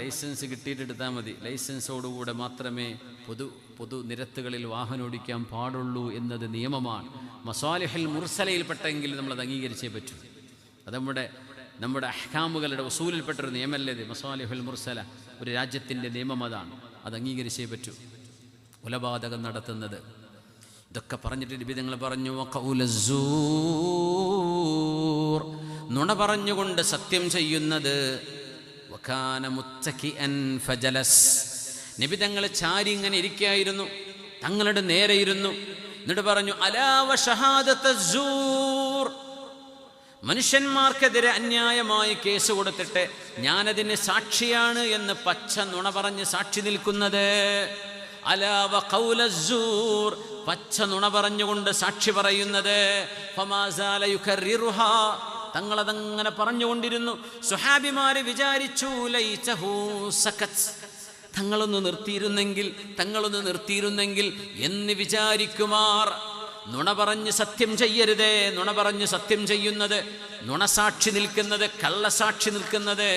Licence കിട്ടിയിട്ട് എടുത്താൽ മതി. ലൈസൻസോടുകൂടെ മാത്രമേ പൊതു നിരത്തുകളിൽ വാഹനം ഓടിക്കാൻ പാടുള്ളൂ എന്നത് നിയമമാണ്. മസാലിഹുൽ മുർസലയിൽപ്പെട്ടെങ്കിൽ നമ്മളത് അംഗീകരിച്ചേ പറ്റൂ. അത് നമ്മുടെ അഹ്കാമുകളുടെ ഉസൂലിൽപ്പെട്ടൊരു നിയമമല്ലേ ഇത്. മസാലിഹുൽ മുർസല ഒരു രാജ്യത്തിൻ്റെ നിയമം അതാണ്, അത് അംഗീകരിച്ചേ പറ്റൂ. കൊലപാതകം നടത്തുന്നത് ഇതൊക്കെ പറഞ്ഞിട്ട് നിബിധങ്ങൾ പറഞ്ഞു വഖൗലസ്സൂർ, നുണ പറഞ്ഞുകൊണ്ട് സത്യം ചെയ്യുന്നത്. വകാന മുത്തഖിഅൻ ഫജലസ്, നിബിധങ്ങൾ ചാരി ഇങ്ങനെ ഇരിക്കുകയായിരുന്നു, തങ്ങളുടെ നേരെ ഇരുന്നു. എന്നിട്ട് പറഞ്ഞു അലാ വശഹാദത്തസ്സൂർ, മനുഷ്യന്മാർക്കെതിരെ അന്യായമായി കേസ് കൊടുത്തിട്ട് ഞാനതിന് സാക്ഷിയാണ് എന്ന് പച്ച നുണ പറഞ്ഞ് സാക്ഷി നിൽക്കുന്നത്. അലാ വഖൗലസ്സൂർ, പച്ച നുണ പറഞ്ഞുകൊണ്ട് സാക്ഷി പറയുന്നത്. ഫമാസാല യുകർറിറുഹാ, തങ്ങളതങ്ങനെ പറഞ്ഞുകൊണ്ടിരുന്നു. സ്വഹാബിമാര് വിചാരിച്ചു ലൈതഹു സകത്, തങ്ങളൊന്ന് നിർത്തിയിരുന്നെങ്കിൽ എന്ന് വിചാരിക്കുമാർ. നുണ പറഞ്ഞ് സത്യം ചെയ്യരുതേ, നുണ പറഞ്ഞ് സത്യം ചെയ്യുന്നത്, നുണസാക്ഷി നിൽക്കുന്നത്, കള്ളസാക്ഷി നിൽക്കുന്നത്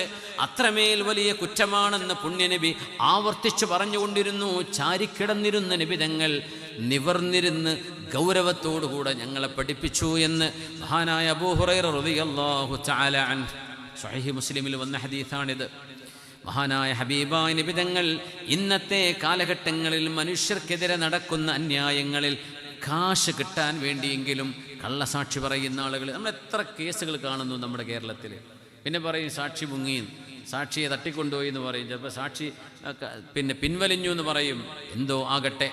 അത്രമേൽ വലിയ കുറ്റമാണെന്ന് പുണ്യനബി ആവർത്തിച്ചു പറഞ്ഞുകൊണ്ടിരുന്നു. ചാരിക്കിടന്നിരുന്ന നബിതങ്ങൾ നിവർന്നിരുന്ന് ഗൗരവത്തോടുകൂടെ ഞങ്ങളെ പഠിപ്പിച്ചു എന്ന് മഹാനായ അബൂ ഹുറൈറ റളിയല്ലാഹു തആല അൻഹു സ്വഹീഹ് മുസ്ലിമിൽ വന്ന ഹദീസാണിത്. മഹാനായ ഹബീബായ നബിതങ്ങൾ ഇന്നത്തെ കാലഘട്ടങ്ങളിൽ മനുഷ്യർക്കെതിരെ നടക്കുന്ന അന്യായങ്ങളിൽ കാശ് കിട്ടാൻ വേണ്ടിയെങ്കിലും കള്ളസാക്ഷി പറയുന്ന ആളുകൾ നമ്മൾ എത്ര കേസുകൾ കാണുന്നു നമ്മുടെ കേരളത്തിൽ. പിന്നെ പറയും സാക്ഷി മുങ്ങിയും, സാക്ഷിയെ തട്ടിക്കൊണ്ടുപോയി എന്ന് പറയും, ചിലപ്പോൾ സാക്ഷി പിൻവലിഞ്ഞു എന്ന് പറയും. എന്തോ ആകട്ടെ,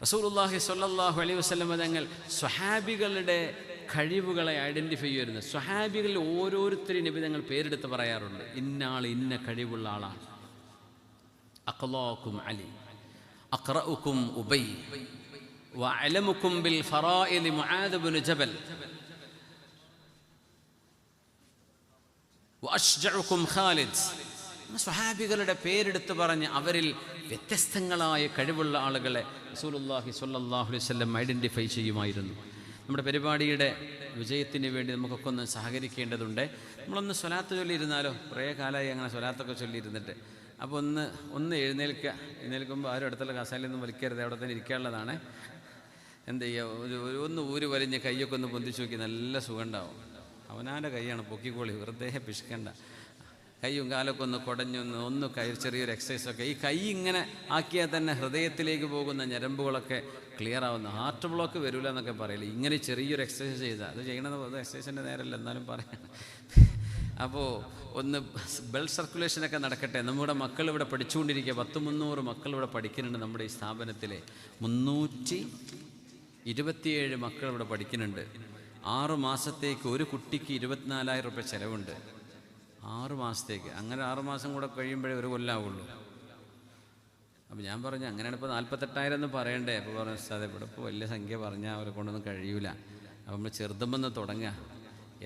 റസൂലുള്ളാഹി സ്വല്ലല്ലാഹു അലൈഹി വസല്ലം തങ്ങൾ സ്വഹാബികളുടെ കഴിവുകളെ ഐഡൻറ്റിഫൈ ചെയ്യുന്നു. സ്വഹാബികളിൽ ഓരോരുത്തരും നബി തങ്ങൾ പേരെടുത്ത് പറയാറുണ്ട്. ഇന്നാൾ ഇന്ന കഴിവുള്ള ആളാണ്. അഖ്ലാഖും അലി, അഖ്റഉകും ഉബൈ, വഅലമുകും ബിൽ ഫറായിദ് മുആദ് ഇബ്നു ജബൽ, വഅശ്ജഉകും ഖാലിദ്. സ്വഹാബികളുടെ പേരെടുത്ത് പറഞ്ഞ് അവരിൽ വ്യത്യസ്തങ്ങളായ കഴിവുള്ള ആളുകളെ റസൂലുള്ളാഹി സ്വല്ലല്ലാഹു അലൈഹി വസല്ലം ഐഡൻറ്റിഫൈ ചെയ്യുമായിരുന്നു. നമ്മുടെ പരിപാടിയുടെ വിജയത്തിന് വേണ്ടി നമുക്കൊക്കെ ഒന്ന് സഹകരിക്കേണ്ടതുണ്ട്. നമ്മളൊന്ന് സ്വലാത്ത് ചൊല്ലിയിരുന്നാലോ? കുറേ കാലമായി അങ്ങനെ സ്വലാത്തൊക്കെ ചൊല്ലിയിരുന്നിട്ട്. അപ്പോൾ ഒന്ന് എഴുന്നേൽക്കുമ്പോൾ ആരും അടുത്തുള്ള കസാലയൊന്നും വലിക്കരുത്, അവിടെ തന്നെ ഇരിക്കാനുള്ളതാണ്. എന്ത് ചെയ്യുക, ഒന്ന് ഊര് വലിഞ്ഞ് കൈയൊക്കെ ഒന്ന് പൊന്തിച്ച് നോക്കി, നല്ല സുഖം ഉണ്ടാവും. അവനാൻ്റെ കൈയാണ്, പൊക്കിക്കോളി, വെറുതെ പിശുക്കണ്ട. കൈയും കാലൊക്കെ ഒന്ന് കുടഞ്ഞൊന്ന് ചെറിയൊരു എക്സസൈസൊക്കെ. ഈ കൈ ഇങ്ങനെ ആക്കിയാൽ തന്നെ ഹൃദയത്തിലേക്ക് പോകുന്ന ഞരമ്പുകളൊക്കെ ക്ലിയർ ആവുന്നു. ഹാർട്ട് ബ്ലോക്ക് വരില്ല എന്നൊക്കെ പറയില്ല. ഇങ്ങനെ ചെറിയൊരു എക്സസൈസ് ചെയ്താൽ, അത് ചെയ്യണത് എക്സസൈസിൻ്റെ നേരമല്ല, എന്നാലും പറയാം. അപ്പോൾ ഒന്ന് ബ്ലഡ് സർക്കുലേഷനൊക്കെ നടക്കട്ടെ. നമ്മുടെ മക്കൾ ഇവിടെ പഠിച്ചുകൊണ്ടിരിക്കുക, 100-300 മക്കൾ ഇവിടെ പഠിക്കുന്നുണ്ട്. നമ്മുടെ ഈ സ്ഥാപനത്തിലെ 327 മക്കൾ ഇവിടെ പഠിക്കുന്നുണ്ട്. 6 മാസത്തേക്ക് ഒരു കുട്ടിക്ക് 24,000 രൂപ ചിലവുണ്ട്. 6 മാസത്തേക്ക്. അങ്ങനെ 6 മാസം കൂടെ കഴിയുമ്പോഴേ ഒരു കൊല്ലാവുള്ളൂ. അപ്പോൾ ഞാൻ പറഞ്ഞു അങ്ങനെയാണ് ഇപ്പോൾ 48,000 എന്ന് പറയണ്ടേ. അപ്പോൾ പറഞ്ഞു സാറേ ഇവിടെ ഇപ്പോൾ വലിയ സംഖ്യ പറഞ്ഞാൽ അവരെ കൊണ്ടൊന്നും കഴിയൂല, അപ്പോൾ നമ്മൾ ചെറുതുമെന്ന് തുടങ്ങുക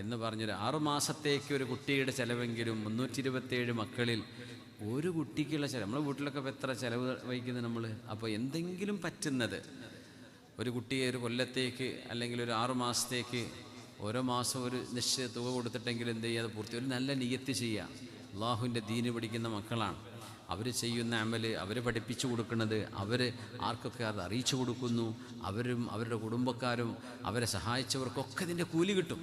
എന്ന് പറഞ്ഞൊരു 6 മാസത്തേക്ക് ഒരു കുട്ടിയുടെ ചിലവെങ്കിലും 327 മക്കളിൽ ഒരു കുട്ടിക്കുള്ള ചിലവ്. നമ്മുടെ വീട്ടിലൊക്കെ ഇപ്പോൾ എത്ര ചിലവ് വഹിക്കുന്നത് നമ്മൾ. അപ്പോൾ എന്തെങ്കിലും പറ്റുന്നത് ഒരു കുട്ടിയെ ഒരു കൊല്ലത്തേക്ക് അല്ലെങ്കിൽ ഒരു 6 മാസത്തേക്ക് ഓരോ മാസം ഒരു നിശ്ചിത തുക കൊടുത്തിട്ടെങ്കിലും എന്ത് ചെയ്യുക, അത് പൂർത്തി ഒരു നല്ല നിയ്യത്ത് ചെയ്യുക. അള്ളാഹുവിൻ്റെ ദീന് പഠിക്കുന്ന മക്കളാണ്. അവർ ചെയ്യുന്ന അമൽ, അവർ പഠിപ്പിച്ചു കൊടുക്കുന്നത്, അവർ ആർക്കൊക്കെ അത് അറിയിച്ചു കൊടുക്കുന്നു, അവരും അവരുടെ കുടുംബക്കാരും അവരെ സഹായിച്ചവർക്കൊക്കെ ഇതിൻ്റെ കൂലി കിട്ടും.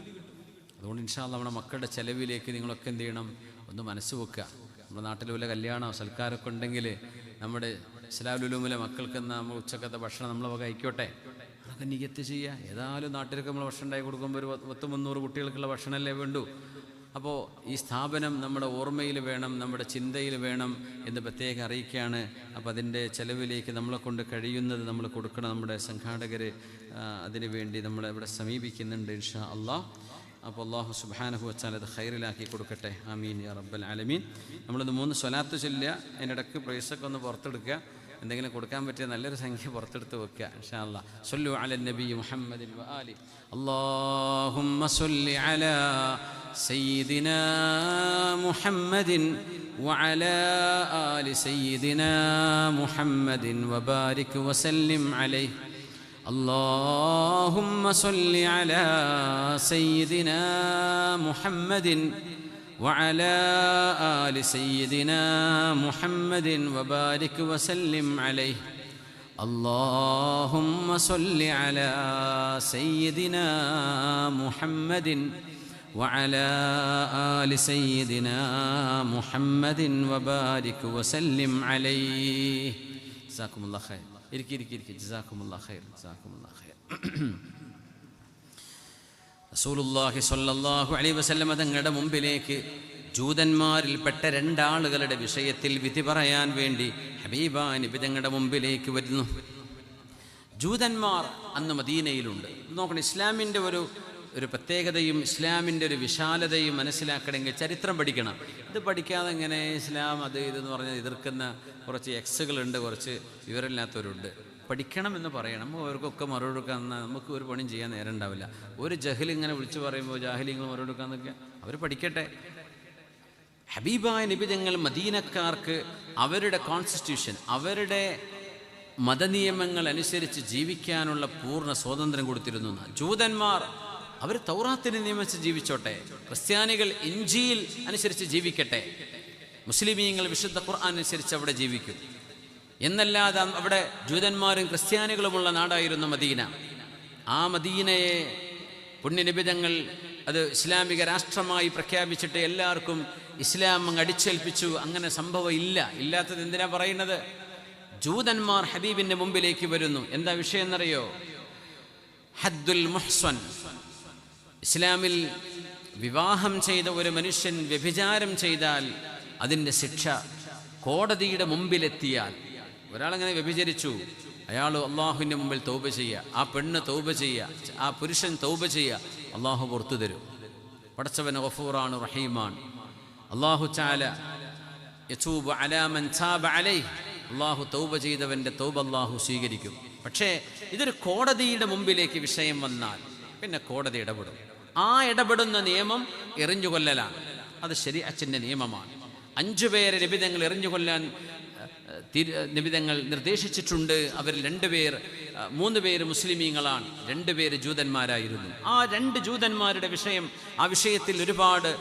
അതുകൊണ്ട് ഇൻഷാ അല്ലാഹ് നമ്മുടെ മക്കളുടെ ചിലവിലേക്ക് നിങ്ങളൊക്കെ എന്ത് ചെയ്യണം, ഒന്ന് മനസ്സ് വെക്കുക. നമ്മുടെ നാട്ടിൽ വല്ല കല്യാണമോ സൽക്കാരമൊക്കെ ഉണ്ടെങ്കിൽ നമ്മുടെ ഇസ്ലാമുൽ ഉലൂമിലെ മക്കൾക്ക് നമ്മൾ ഉച്ചക്കത്തെ ഭക്ഷണം നമ്മളെ വക അയക്കോട്ടെ, അതൊക്കെ നിയ്യത്ത് ചെയ്യുക. ഏതായാലും നാട്ടിലൊക്കെ നമ്മൾ ഭക്ഷണം ഉണ്ടാക്കി കൊടുക്കുമ്പോൾ ഒരു 100-300 കുട്ടികൾക്കുള്ള ഭക്ഷണമല്ലേ വേണ്ടൂ. അപ്പോൾ ഈ സ്ഥാപനം നമ്മുടെ ഓർമ്മയിൽ വേണം, നമ്മുടെ ചിന്തയിൽ വേണം എന്ന് പ്രത്യേകം അറിയിക്കുകയാണ്. അപ്പോൾ അതിൻ്റെ ചിലവിലേക്ക് നമ്മളെ കൊണ്ട് കഴിയുന്നത് നമ്മൾ കൊടുക്കണം. നമ്മുടെ സംഘാടകർ അതിനു വേണ്ടി നമ്മളെ ഇവിടെ സമീപിക്കുന്നുണ്ട് ഇൻഷാ അല്ലാഹ്. അപ്പോൾ അല്ലാഹു സുബ്ഹാനഹു വ തആല അത് ഖൈറിലാക്കി കൊടുക്കട്ടെ. ആമീൻ യാ റബ്ബൽ ആലമീൻ. നമ്മളിത് 3 സ്വലാത്ത് ചൊല്ലുക, അതിനിടയ്ക്ക് പ്രൈസൊക്കെ ഒന്ന് പുറത്തെടുക്കുക, എന്തെങ്കിലും കൊടുക്കാൻ പറ്റിയ നല്ലൊരു സംഖ്യ പുറത്തെടുത്ത് വെക്കുക ഇൻഷാ അല്ലാഹ്. സ്വല്ലു അലൻ നബി മുഹമ്മദിൻ വ ആലി. അല്ലാഹുമ്മ സ്വല്ലി അലാ സയ്യിദിനാ മുഹമ്മദിൻ വ അലാ ആലി സയ്യിദിനാ മുഹമ്മദിൻ വ ബാരിക് വ സല്ലിം അലൈഹി. اللهم صل على سيدنا محمد وعلى آل سيدنا محمد وبارك وسلم عليه اللهم صل على سيدنا محمد وعلى آل سيدنا محمد وبارك وسلم عليه. جزاكم الله خير. ഇരിക്കി ജസാക്കുമുല്ലാഹ് ഖൈർ, ജസാക്കുമുല്ലാഹ് ഖൈർ. റസൂലുള്ളാഹി സ്വല്ലല്ലാഹു അലൈഹി വസല്ലം തങ്ങളുടെ മുമ്പിലേക്ക് ജൂതന്മാരിൽപ്പെട്ട രണ്ടാളുകളുടെ വിഷയത്തിൽ വിധി പറയാൻ വേണ്ടി ഹബീബായ നബി തങ്ങളുടെ മുമ്പിലേക്ക് വരുന്നു. ജൂതന്മാർ അന്ന് മദീനയിലുണ്ട്. നോക്കണം, ഇസ്ലാമിൻ്റെ ഒരു പ്രത്യേകതയും ഇസ്ലാമിൻ്റെ ഒരു വിശാലതയും മനസ്സിലാക്കണമെങ്കിൽ ചരിത്രം പഠിക്കണം. ഇത് പഠിക്കാതെ എങ്ങനെ ഇസ്ലാം അത് ഇതെന്ന് പറഞ്ഞാൽ എതിർക്കുന്ന കുറച്ച് എക്സുകളുണ്ട്, കുറച്ച് വിവരമില്ലാത്തവരുണ്ട്. പഠിക്കണം എന്ന് പറയണം. അവർക്കൊക്കെ മറുപടി കൊടുക്കാൻ നമുക്ക് ഒരു പണിയും ചെയ്യാൻ നേരം ഉണ്ടാവില്ല. ഒരു ജഹൽ ഇങ്ങനെ വിളിച്ചു പറയുമ്പോൾ ജാഹിലിങ്ങൾ മറുപടി കൊടുക്കാന്നൊക്കെ അവർ പഠിക്കട്ടെ. ഹബീബായ നബി തങ്ങൾ മദീനക്കാർക്ക് അവരുടെ കോൺസ്റ്റിറ്റ്യൂഷൻ, അവരുടെ മതനിയമങ്ങൾ അനുസരിച്ച് ജീവിക്കാനുള്ള പൂർണ്ണ സ്വാതന്ത്ര്യം കൊടുത്തിരുന്നു. ജൂതന്മാർ അവർ തൗറാത്തിനെ നിയമിച്ച് ജീവിച്ചോട്ടെ, ക്രിസ്ത്യാനികൾ ഇഞ്ചീൽ അനുസരിച്ച് ജീവിക്കട്ടെ, മുസ്ലിമീങ്ങൾ വിശുദ്ധ ഖുർആൻ അനുസരിച്ച് അവിടെ ജീവിക്കും എന്നല്ലാതെ അവിടെ ജൂതന്മാരും ക്രിസ്ത്യാനികളുമുള്ള നാടായിരുന്നു മദീന. ആ മദീനയെ പുണ്യനിബിതങ്ങൾ അത് ഇസ്ലാമിക രാഷ്ട്രമായി പ്രഖ്യാപിച്ചിട്ട് എല്ലാവർക്കും ഇസ്ലാം അങ്ങ് അടിച്ചേൽപ്പിച്ചു. അങ്ങനെ സംഭവം ഇല്ലാത്തത് എന്തിനാ പറയുന്നത്? ജൂതന്മാർ ഹബീബിൻ്റെ മുമ്പിലേക്ക് വരുന്നു. എന്താ വിഷയം എന്നറിയോ? ഹദ്ദുൽ മുഹ്സൻ, ഇസ്ലാമിൽ വിവാഹം ചെയ്ത ഒരു മനുഷ്യൻ വ്യഭിചാരം ചെയ്താൽ അതിൻ്റെ ശിക്ഷ കോടതിയുടെ മുമ്പിലെത്തിയാൽ, ഒരാളങ്ങനെ വ്യഭിചരിച്ചു, അയാൾ അള്ളാഹുവിൻ്റെ മുമ്പിൽ തൗബ ചെയ്യുക, ആ പെണ്ണ് തൗബ ചെയ്യുക, ആ പുരുഷൻ തൗബ ചെയ്യുക, അള്ളാഹു പുറത്തു തരും. പടച്ചവൻ ഗഫൂറാണ്, റഹീമാണ്. അള്ളാഹു തആല യതൂബു അലാ മൻ താബ അലൈഹി, അള്ളാഹു തൗബ ചെയ്തവൻ്റെ തൗബ അള്ളാഹു സ്വീകരിക്കും. പക്ഷേ ഇതൊരു കോടതിയുടെ മുമ്പിലേക്ക് വിഷയം വന്നാൽ പിന്നെ കോടതി ഇടപെടും. ആ ഇടപെടുന്ന നിയമം എറിഞ്ഞുകൊല്ലലാണ്. അത് ശരീഅത്തിന്റെ നിയമമാണ്. 5 പേരെ നബിതങ്ങൾ എറിഞ്ഞുകൊല്ലാൻ നബിതങ്ങൾ നിർദ്ദേശിച്ചിട്ടുണ്ട്. അവരിൽ 3 പേര് മുസ്ലിമീങ്ങളാണ്, 2 പേര് ജൂതന്മാരായിരുന്നു. ആ 2 ജൂതന്മാരുടെ വിഷയം, ആ വിഷയത്തിൽ ഒരുപാട്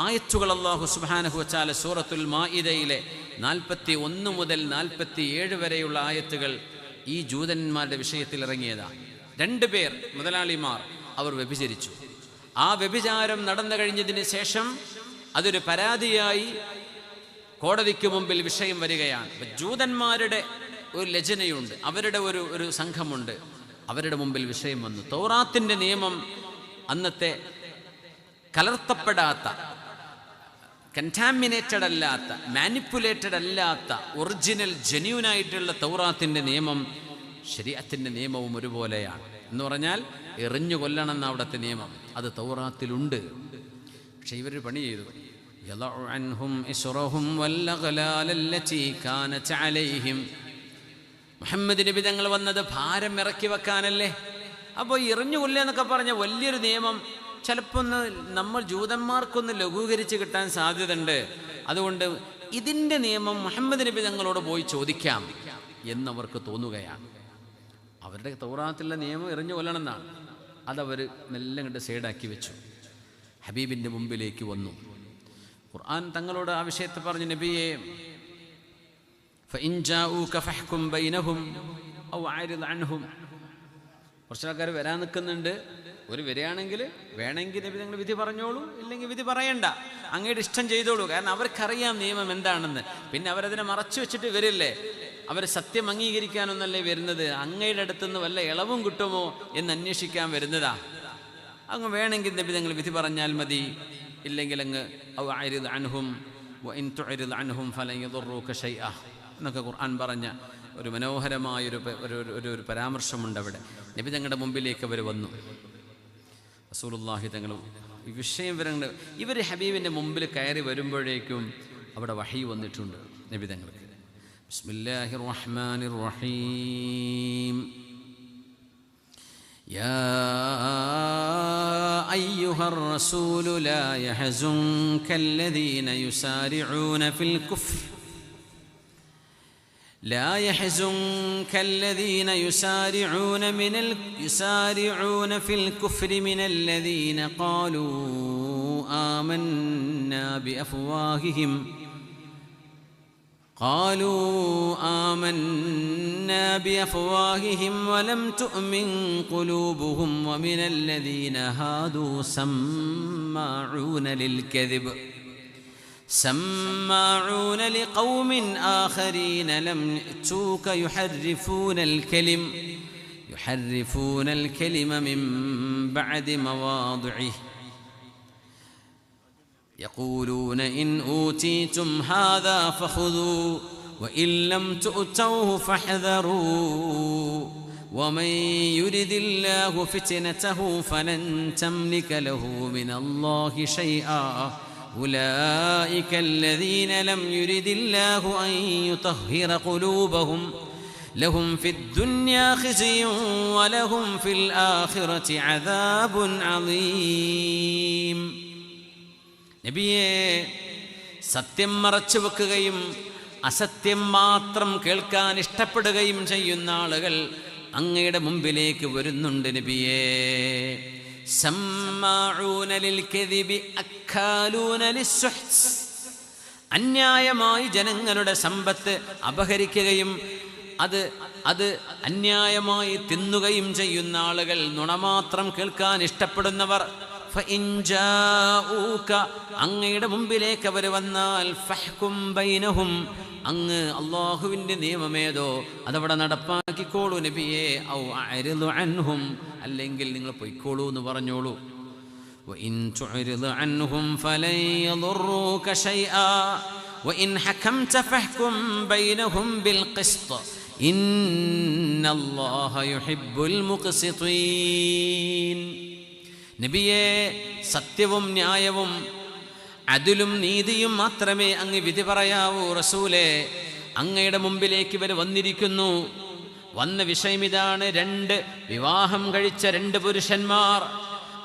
ആയത്തുകൾ അല്ലാഹു സുബ്ഹാനഹു വ തആല സൂറത്തുൽ മാഇദയിലെ 41 മുതൽ 47 വരെയുള്ള ആയത്തുകൾ ഈ ജൂതന്മാരുടെ വിഷയത്തിൽ ഇറങ്ങിയതാണ്. 2 പേർ മുതലാളിമാർ അവർ വ്യഭിചരിച്ചു. ആ വ്യഭിചാരം നടന്നു കഴിഞ്ഞതിന് ശേഷം അതൊരു പരാതിയായി കോടതിക്ക് മുമ്പിൽ വിഷയം വരികയാണ്. ജൂതന്മാരുടെ ഒരു ലജനയുണ്ട്, അവരുടെ ഒരു സംഘമുണ്ട്. അവരുടെ മുമ്പിൽ വിഷയം വന്നു. തൗറാത്തിൻ്റെ നിയമം, അന്നത്തെ കലർത്തപ്പെടാത്ത, കണ്ടാമിനേറ്റഡ് അല്ലാത്ത, മാനിപ്പുലേറ്റഡ് അല്ലാത്ത, ഒറിജിനൽ ജെന്യൂനായിട്ടുള്ള തൗറാത്തിൻ്റെ നിയമം ശരീഅത്തിൻ്റെ നിയമവും ഒരുപോലെയാണ്. എന്ന് പറഞ്ഞാൽ എറിഞ്ഞു കൊല്ലണം എന്ന അവിടുത്തെ നിയമം, അത് തൗറാത്തിലുണ്ട്. പക്ഷെ ഇവരൊരു പണി ചെയ്തു. മുഹമ്മദ് നബി തങ്ങൾ വന്നത് ഭാരം ഇറക്കി വെക്കാനല്ലേ? അപ്പോൾ എറിഞ്ഞു കൊല്ലുക എന്നൊക്കെ പറഞ്ഞ വലിയൊരു നിയമം ചിലപ്പോൾ നമ്മൾ ജൂതന്മാർക്കൊന്ന് ലഘൂകരിച്ച് കിട്ടാൻ സാധ്യതയുണ്ട്. അതുകൊണ്ട് ഇതിൻ്റെ നിയമം മുഹമ്മദ് നബി തങ്ങളോട് പോയി ചോദിക്കാം എന്നവർക്ക് തോന്നുകയാണ്. അവരുടെ തൗറാത്തിലുള്ള നിയമം എറിഞ്ഞു കൊല്ലണം എന്നാണ്. അതവർ മെല്ലെ കണ്ട് സൈഡാക്കി വെച്ചു. ഹബീബിൻ്റെ മുമ്പിലേക്ക് വന്നു. ഖുർആൻ തങ്ങളോട് ആ വിഷയത്തെ പറഞ്ഞു, നബിയെ ഫഇൻ ജാഊക ഫഹ്കും ബൈനഹും ഔ അഅ്രിദ് അൻഹും. കുറച്ച് ആൾക്കാർ വരാൻ നിൽക്കുന്നുണ്ട്. ഒരു വരികയാണെങ്കിൽ വേണമെങ്കിൽ നബി നിങ്ങൾ വിധി പറഞ്ഞോളൂ, ഇല്ലെങ്കിൽ വിധി പറയണ്ട, അങ്ങയുടെ ഇഷ്ടം ചെയ്തോളൂ. കാരണം അവർക്കറിയാം നിയമം എന്താണെന്ന്. പിന്നെ അവരതിനെ മറച്ചു വെച്ചിട്ട് വരില്ലേ? അവർ സത്യം അംഗീകരിക്കാനൊന്നല്ലേ വരുന്നത്? അങ്ങയുടെ അടുത്തുനിന്ന് വല്ല ഇളവും കിട്ടുമോ എന്ന് അന്വേഷിക്കാൻ വരുന്നതാ. അങ്ങ് വേണമെങ്കിൽ നബി നിങ്ങൾ വിധി പറഞ്ഞാൽ മതി, ഇല്ലെങ്കിൽ അങ്ങ് ഔ അഅ്രിദ് അൻഹും വഇൻ തുഅ്രിദ് അൻഹും ഫലൻ യദുറൂക ശൈഅ എന്നൊക്കെ ഖുർആൻ പറഞ്ഞ ഒരു മനോഹരമായൊരു ഒരു പരാമർശമുണ്ട് അവിടെ. നബി തങ്ങളുടെ മുമ്പിലേക്ക് അവർ വന്നു. റസൂലുള്ളാഹി തങ്ങൾ ഈ വിഷയം ഇവർ ഹബീബിൻ്റെ മുമ്പിൽ കയറി വരുമ്പോഴേക്കും അവിടെ വഹി വന്നിട്ടുണ്ട് നബി തങ്ങൾക്ക്. ബിസ്മില്ലാഹിർ റഹ്മാനിർ റഹീം. യാ അയ്യുഹർ റസൂലു ലാ യഹ്സുൻകല്ലദീന യുസാരിഊന ഫിൽ കുഫ്ർ لا يحزنك الذين يسارعون في الكفر من الذين قالوا آمنا بأفواههم قالوا آمنا بأفواههم ولم تؤمن قلوبهم ومن الذين هادوا سماعون لقوم آخرين لم يأتوك يحرفون الكلم من بعد مواضعه يقولون إن أوتيتم هذا فخذوا وإن لم تؤتوه فاحذروا ومن يرد الله فتنته فلن تملك له من الله شيئا أولئك الذين لم يرد الله أن يطهر قلوبهم لهم في الدنيا خزي ولهم في الآخرة عذاب عظيم. നബിയെ, സത്യം മറച്ചു വെക്കുകയും അസത്യം മാത്രം കേൾക്കാൻ ഇഷ്ടപ്പെടുകയും ചെയ്യുന്ന ആളുകൾ അങ്ങയുടെ മുമ്പിലേക്ക് വരുന്നുണ്ട് നബിയേ. സമ്മാഊന ലിൽ കദിബി അക്കാലൂന ലിസ്സുഹ്സ്. അന്യായമായി ജനങ്ങളുടെ സമ്പത്ത് അപഹരിക്കുകയും അത് അന്യായമായി തിന്നുകയും ചെയ്യുന്ന ആളുകൾ, നുണ മാത്രം കേൾക്കാൻ ഇഷ്ടപ്പെടുന്നവർ. ഫഇൻ ജാഊക, അങ്ങയുടെ മുമ്പിലേക്ക് അവർ വന്നാൽ, ഫഹ്കും ബൈനഹും, അങ്ങ് അള്ളാഹുവിൻ്റെ നിയമമേതോ അതവിടെ നടപ്പാക്കിക്കോളൂ നബിയെ. ഔ അഅ്രിദ് അൻഹും, അല്ലെങ്കിൽ നിങ്ങൾ പൊയ്ക്കോളൂ എന്ന് പറഞ്ഞോളൂ. വഇൻ തുഅ്രിദ് അൻഹും ഫലൻ യദുറൂക ശൈആ വഇൻ ഹകംത ഫഹ്കും ബൈനഹും ബിൽ ഖിസ്ത് ഇന്നല്ലാഹ യുഹിബ്ബുൽ മുഖ്സിതീൻ. നബിയെ, സത്യവും ന്യായവും അദലും നീതിയും മാത്രമേ അങ്ങ് വിധി പറയാവൂ. റസൂലേ, അങ്ങയുടെ മുമ്പിലേക്ക് ഇവർ വന്നിരിക്കുന്നു. വന്ന വിഷയം ഇതാണ്: വിവാഹം കഴിച്ച 2 പുരുഷന്മാർ,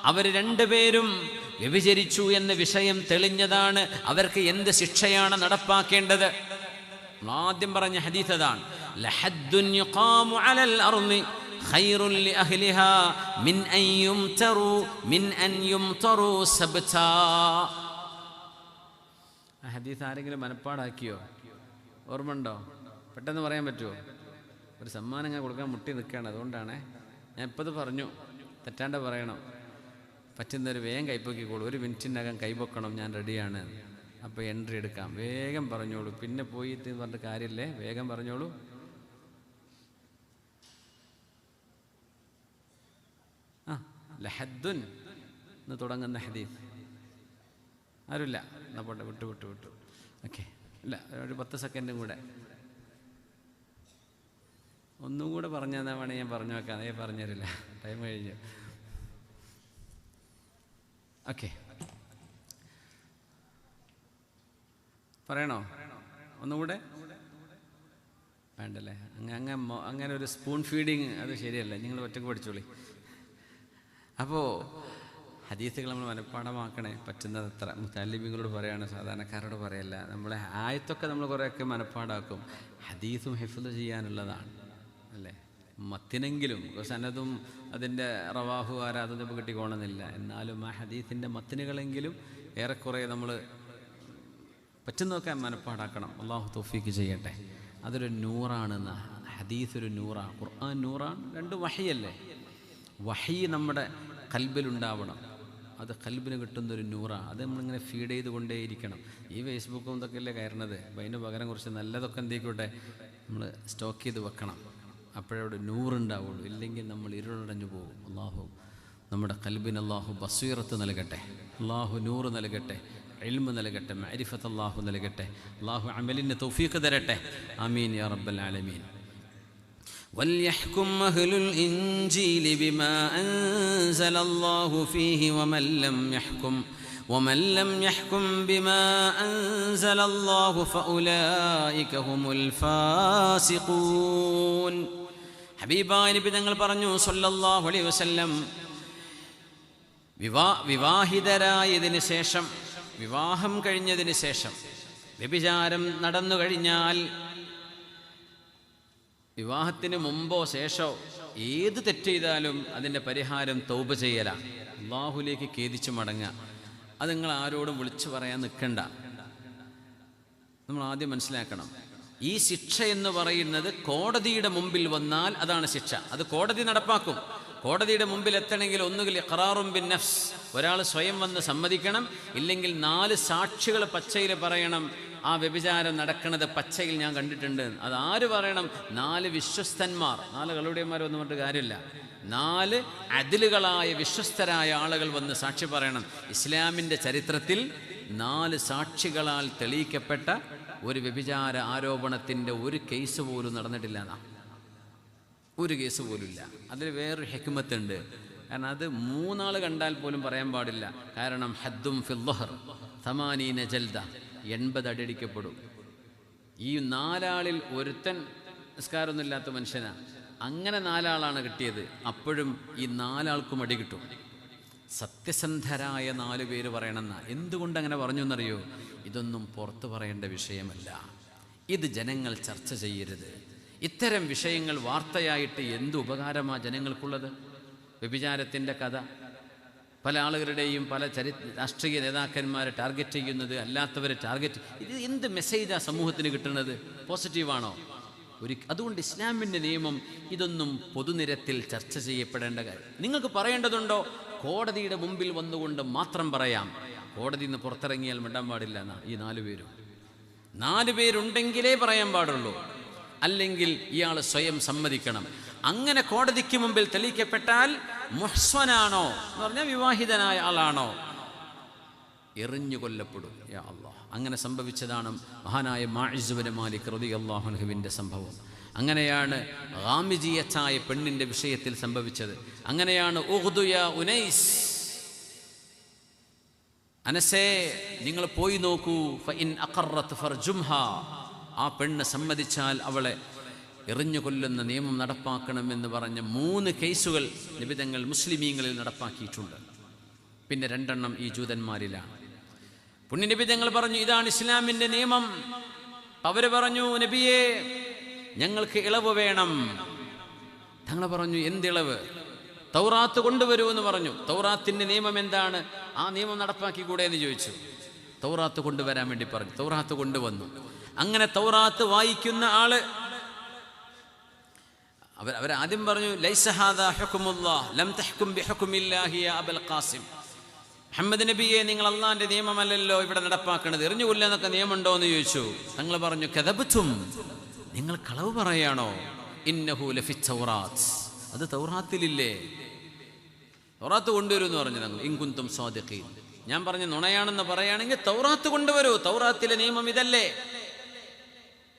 അവർ 2 പേരും വ്യഭിചരിച്ചു എന്ന വിഷയം തെളിഞ്ഞതാണ്. അവർക്ക് എന്ത് ശിക്ഷയാണ് നടപ്പാക്കേണ്ടത്? ആദ്യം പറഞ്ഞ ഹദീസ് അതാണ്: ലഹദ്ദുൻ യുഖാമു അലൽ അർളി ഖൈറുൻ ലിഅഹ്ലിഹാ മിൻ അൻ യുംതറു സബ്താ. ആ ഹദീസ് ആരെങ്കിലും മനപ്പാടാക്കിയോ? ഓർമ്മയുണ്ടോ? പെട്ടെന്ന് പറയാൻ പറ്റുമോ? ഒരു സമ്മാനം ഞാൻ കൊടുക്കാൻ മുട്ടി നിൽക്കുകയാണ്, അതുകൊണ്ടാണ് ഞാൻ ഇപ്പോൾ പറഞ്ഞു. തെറ്റാണ്ട് പറയണം. പറ്റുന്നൊരു വേഗം കൈപ്പൊക്കിക്കോളൂ. 1 മിനിറ്റിനകം കൈപ്പൊക്കണം, ഞാൻ റെഡിയാണ്. അപ്പോൾ എൻട്രി എടുക്കാം. വേഗം പറഞ്ഞോളൂ, പിന്നെ പോയിട്ട് പറഞ്ഞിട്ട് കാര്യമില്ലേ. വേഗം പറഞ്ഞോളൂ. ലഹദ്ദുൻ എന്ന് തുടങ്ങുന്ന ഹദീസ് ആരുമില്ല? എന്നാ പോട്ടെ, വിട്ടു. ഓക്കെ, ഇല്ല, ഒരു 10 സെക്കൻഡും കൂടെ ഒന്നും കൂടെ പറഞ്ഞാൽ വേണമെങ്കിൽ ഞാൻ പറഞ്ഞു വെക്കാം. അതേ പറഞ്ഞുതരില്ല, ടൈം കഴിഞ്ഞു. ഓക്കെ, പറയണോ? ഒന്നുകൂടെ വേണ്ടല്ലേ? അങ്ങനെ ഒരു സ്പൂൺ ഫീഡിങ് അത് ശരിയല്ല. നിങ്ങൾ ഒറ്റക്ക് പഠിച്ചോളി. അപ്പോൾ ഹദീസുകൾ നമ്മൾ മനഃപ്പാടമാക്കണേ, പറ്റുന്നതത്ര. മുതല്ലിമീങ്ങളോട് പറയാണ്, സാധാരണക്കാരോട് പറയല്ല. നമ്മളെ ആയത്തൊക്കെ നമ്മൾ കുറേയൊക്കെ മനഃപ്പാടാക്കും. ഹദീസും ഹിഫ്ള് ചെയ്യാനുള്ളതാണ് അല്ലേ? മത്തിനെങ്കിലും സനദും അതിൻ്റെ റവാഹു ആരാധന കിട്ടിക്കോണമെന്നില്ല. എന്നാലും ആ ഹദീസിൻ്റെ മത്തിനുകളെങ്കിലും ഏറെക്കുറെ നമ്മൾ പറ്റുന്നതൊക്കെ മനഃപ്പാടാക്കണം. അള്ളാഹു തൗഫീക്ക് ചെയ്യട്ടെ. അതൊരു നൂറാണെന്ന ഹദീസ്, ഒരു നൂറാണ്. ഖുർആൻ നൂറാണ്. 2 വഹിയല്ലേ? വഹി നമ്മുടെ ഖൽബിലുണ്ടാവണം. അത് ഖൽബിന് കിട്ടുന്നൊരു നൂറാണ്. അത് നമ്മളിങ്ങനെ ഫീഡ് ചെയ്തുകൊണ്ടേയിരിക്കണം. ഈ ഫേസ്ബുക്കും ഇതൊക്കെയല്ലേ കയറുന്നത്. അപ്പം അതിന് പകരം കുറച്ച് നല്ലതൊക്കെ എന്തെങ്കിലുമൊക്കെ നമ്മൾ സ്റ്റോക്ക് ചെയ്ത് വെക്കണം. അപ്പോഴവിടെ നൂറുണ്ടാവുള്ളൂ. ഇല്ലെങ്കിൽ നമ്മൾ ഇരുളടഞ്ഞു പോകും. അള്ളാഹു നമ്മുടെ ഖൽബിന് അള്ളാഹു ബസീറത്ത് നൽകട്ടെ. അള്ളാഹു നൂറ് നൽകട്ടെ, ഇൽമ് നൽകട്ടെ, മഅരിഫത്ത് അള്ളാഹു നൽകട്ടെ. അള്ളാഹു അമലിന് തൗഫീഖ് തരട്ടെ. ആമീൻ യാ റബ്ബൽ ആലമീൻ. وَلْيَحْكُمْ أَهْلُ الْإِنْجِيلِ بِمَا أَنْزَلَ اللَّهُ فِيهِ وَمَنْ لَمْ يَحْكُمْ بِمَا أَنْزَلَ اللَّهُ فَأُولَئِكَ هُمُ الْفَاسِقُونَ. ഹബീബായ നബി തങ്ങൾ പറഞ്ഞു സല്ലല്ലാഹു അലൈഹി വസല്ലം, വിവാഹിതരായതിനു ശേഷം, വിവാഹം കഴിഞ്ഞതിന് ശേഷം വ്യഭിചാരം നടന്നു കഴിഞ്ഞാൽ, വിവാഹത്തിന് മുമ്പോ ശേഷമോ ഏത് തെറ്റ് ചെയ്താലും അതിൻ്റെ പരിഹാരം തൗബ ചെയ്യലാണ്. അള്ളാഹുലേക്ക് ഖേദിച്ചു മടങ്ങുക. അത് നിങ്ങൾ ആരോടും വിളിച്ചു പറയാൻ നിൽക്കണ്ട. നമ്മൾ ആദ്യം മനസ്സിലാക്കണം, ഈ ശിക്ഷ എന്ന് പറയുന്നത് കോടതിയുടെ മുമ്പിൽ വന്നാൽ അതാണ് ശിക്ഷ. അത് കോടതി നടപ്പാക്കും. കോടതിയുടെ മുമ്പിൽ എത്തണമെങ്കിൽ ഒന്നുകിൽ ഇഖ്റാറും ബിൻ നഫ്സ്, ഒരാൾ സ്വയം വന്ന് സമ്മതിക്കണം, ഇല്ലെങ്കിൽ 4 സാക്ഷികൾ പച്ചയിൽ പറയണം ആ വ്യഭിചാരം നടക്കുന്നത് പച്ചയിൽ ഞാൻ കണ്ടിട്ടുണ്ട്. അത് ആര് പറയണം? 4 വിശ്വസ്തന്മാർ. 4 കളുടെമാരൊന്നും പറഞ്ഞിട്ട് കാര്യമില്ല. 4 അദിലുകളായ വിശ്വസ്തരായ ആളുകൾ വന്ന് സാക്ഷി പറയണം. ഇസ്ലാമിൻ്റെ ചരിത്രത്തിൽ 4 സാക്ഷികളാൽ തെളിയിക്കപ്പെട്ട ഒരു വ്യഭിചാര ആരോപണത്തിൻ്റെ ഒരു കേസ് പോലും നടന്നിട്ടില്ല. ഒരു കേസ് പോലും ഇല്ല. അതിൽ വേറൊരു ഹിക്മത്തുണ്ട്. കാരണം അത് 3 ആൾ കണ്ടാൽ പോലും പറയാൻ പാടില്ല. കാരണം ഹദ്ദും ഫിൽ ളഹർ 80 ജൽദ, 80 അടിയടിക്കപ്പെടും. ഈ 4 ആളിൽ ഒരുത്തൻ നിസ്കാരമൊന്നുമില്ലാത്ത മനുഷ്യനാണ്. അങ്ങനെ 4 ആളാണ് കിട്ടിയത്. അപ്പോഴും ഈ 4 ആൾക്കും അടി കിട്ടും. സത്യസന്ധരായ 4 പേര് പറയണമെന്ന. എന്തുകൊണ്ട് അങ്ങനെ പറഞ്ഞു എന്നറിയോ? ഇതൊന്നും പുറത്തു പറയേണ്ട വിഷയമല്ല. ഇത് ജനങ്ങൾ ചർച്ച ചെയ്യരുത്. ഇത്തരം വിഷയങ്ങൾ വാർത്തയായിട്ട് എന്ത് ഉപകാരമാണ് ജനങ്ങൾക്കുള്ളത്? വ്യഭിചാരത്തിൻ്റെ കഥ പല ആളുകളുടെയും പല രാഷ്ട്രീയ നേതാക്കന്മാരെ ടാർഗറ്റ് ചെയ്യുന്നത്, അല്ലാത്തവരെ ടാർഗറ്റ്, ഇത് എന്ത് മെസ്സേജാണ് സമൂഹത്തിന് കിട്ടുന്നത്? പോസിറ്റീവാണോ? അതുകൊണ്ട് ഇസ്ലാമിൻ്റെ നിയമം ഇതൊന്നും പൊതുനിരത്തിൽ ചർച്ച ചെയ്യപ്പെടേണ്ട കാര്യം. നിങ്ങൾക്ക് പറയേണ്ടതുണ്ടോ? കോടതിയുടെ മുമ്പിൽ വന്നുകൊണ്ട് മാത്രം പറയാം. കോടതിയിൽ നിന്ന് പുറത്തിറങ്ങിയാൽ മിണ്ടാൻ പാടില്ല എന്നാ ഈ 4 പേരും. 4 പേരുണ്ടെങ്കിലേ പറയാൻ പാടുള്ളൂ. അല്ലെങ്കിൽ ഇയാൾ സ്വയം സമ്മതിക്കണം. അങ്ങനെ കോടതിക്ക് മുമ്പിൽ തെളിയിക്കപ്പെട്ടാൽ മുഹ്സനാണോ എന്ന് പറഞ്ഞാൽ വിവാഹിതനായ ആളാണോ, എറിഞ്ഞു കൊല്ലപ്പെടും. യാ അല്ലാഹ്. അങ്ങനെ സംഭവിച്ചതാണ് മഹാനായ മാഇസ് ബിൻ മാലിക് റളിയല്ലാഹു അൻഹുവിൻ്റെ സംഭവം. അങ്ങനെയാണ് ഗാമിജിയത്തായ പെണ്ണിൻ്റെ വിഷയത്തിൽ സംഭവിച്ചത്. അങ്ങനെയാണ് ഉഖ്ദു യാ ഉനൈസ്, അനസേ നിങ്ങൾ പോയി നോക്കൂ, ഫഇൻ അഖറത് ഫർജുംഹാ, ആ പെണ്ണ് സമ്മതിച്ചാൽ അവളെ എറിഞ്ഞു കൊല്ലുന്ന നിയമം നടപ്പാക്കണമെന്ന് പറഞ്ഞ 3 കേസുകൾ നിബിതങ്ങൾ മുസ്ലിമീങ്ങളിൽ നടപ്പാക്കിയിട്ടുണ്ട്. പിന്നെ 2 എണ്ണം ഈ ജൂതന്മാരിലാണ്. പുണ്യനിബിതങ്ങൾ പറഞ്ഞു ഇതാണ് ഇസ്ലാമിൻ്റെ നിയമം. അവർ പറഞ്ഞു നബിയേ ഞങ്ങൾക്ക് ഇളവ് വേണം. തങ്ങൾ പറഞ്ഞു എന്തിളവ്? തൗറാത്ത് കൊണ്ടുവരൂ എന്ന് പറഞ്ഞു. തൗറാത്തിൻ്റെ നിയമം എന്താണ്? ആ നിയമം നടപ്പാക്കിക്കൂടെ എന്ന് ചോദിച്ചു. തൗറാത്ത് കൊണ്ടുവരാൻ വേണ്ടി പറഞ്ഞു. തൗറാത്ത് കൊണ്ടുവന്നു. അങ്ങനെ തൗറാത്ത് വായിക്കുന്ന ആള് അവരാദ്യം പറഞ്ഞു ലൈസ ഹാദാ ഹുക്മുല്ലാഹ് ലം തഹ്കും ബിഹുക്മില്ലാഹി യാ അബൽ ഖാസിം, മുഹമ്മദ് നബിയെ നിങ്ങൾ അള്ളാഹിന്റെ നിയമമല്ലല്ലോ ഇവിടെ നടപ്പാക്കണത്, എറിഞ്ഞു കൊല്ലാന്നൊക്കെ നിയമമുണ്ടോ എന്ന് ചോദിച്ചു. തങ്ങൾ പറഞ്ഞു കദബ്തും, നിങ്ങൾ കളവ് പറയാണോ? ഇന്നഹു ലഫി തൗറാത്ത്, അത് തൗറാത്തിലില്ലേ? തൗറാത്ത് കൊണ്ടുവരൂ എന്ന് പറഞ്ഞു തങ്ങൾ. ഇൻ കുന്തും സാദിഖീൻ, ഞാൻ പറഞ്ഞ നുണയാണെന്ന് പറയുകയാണെങ്കിൽ തൗറാത്ത് കൊണ്ടുവരൂ, തൗറാത്തിലെ നിയമം ഇതല്ലേ?